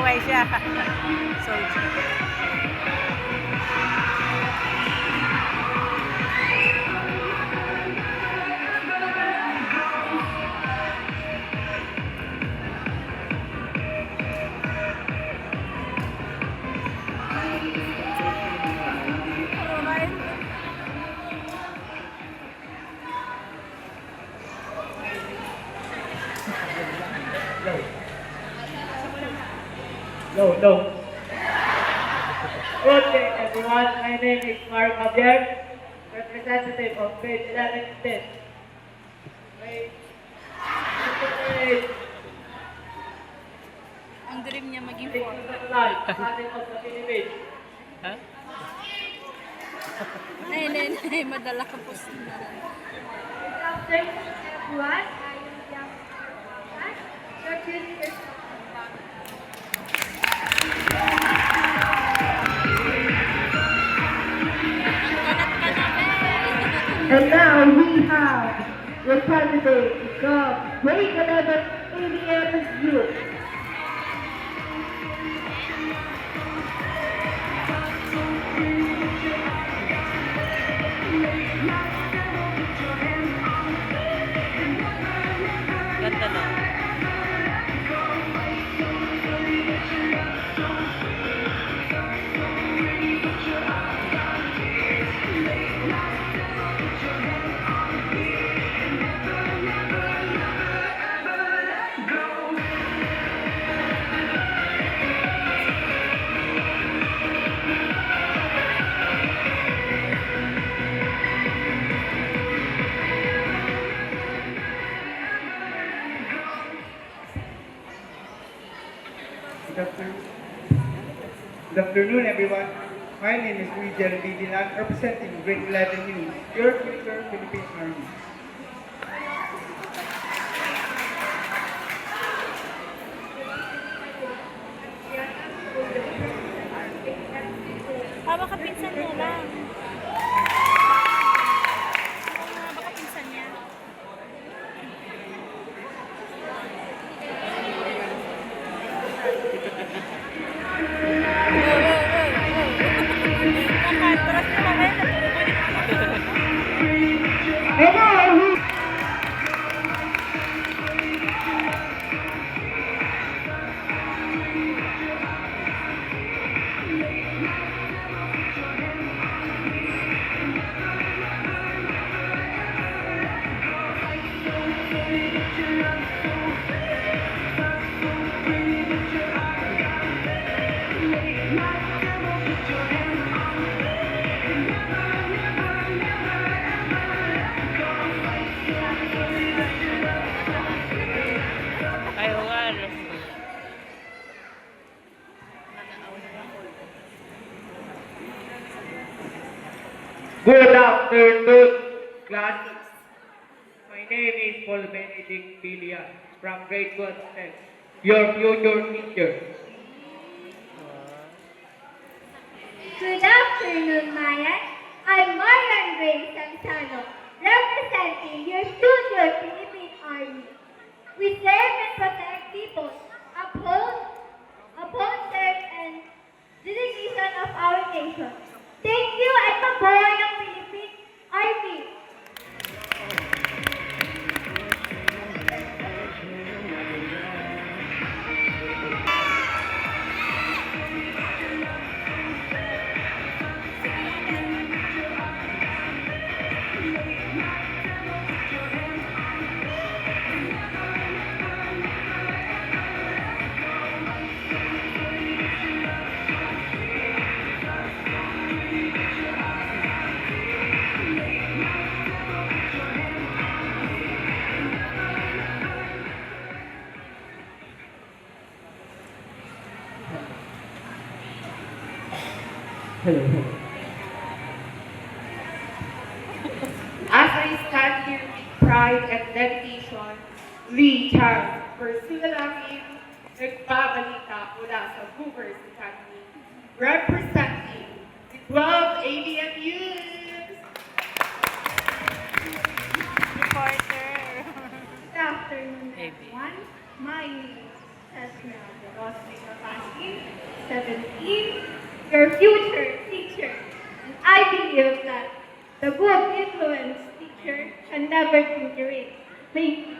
Nag-away siya. Soldier. No, no. Good day, everyone. My name is Mark Javier, representative of grade 11 10. Ang dream niya maging Thank four. you for life, Father of the Philippines. Ha? Nay, madala ka po sila. Good afternoon, everyone. I am Yang Tan, your tutor. And now we have the candidate of grade 11 ABM Ganda na. Good afternoon, everyone. My name is Rijel Bidilan, representing grade 11 News, your future Philippine Army. Baka pinsan niya lang. Baka pinsan niya. Nakatras na lang Ay, uwan. Good afternoon, class. My name is Paul Benedict Pilia from grade 12 10. Your future teacher. Good afternoon, Mayan. I'm Marian Grace Santano, representing your future Philippine Army. We serve and protect people, uphold serve and dedication of our nation. Thank you at mabuhay ng Philippine Army. Hello. As I stand here with pride and dedication, Lee Charles, personal namin nagbabalita mula sa Hoovers Academy, representing the 12 ABM youths. Reporter. Good afternoon, Maybe. everyone. My name is Cesna Rosalind Capacity, 17, your future teacher. And I believe that the good influence teacher can never deteriorate. May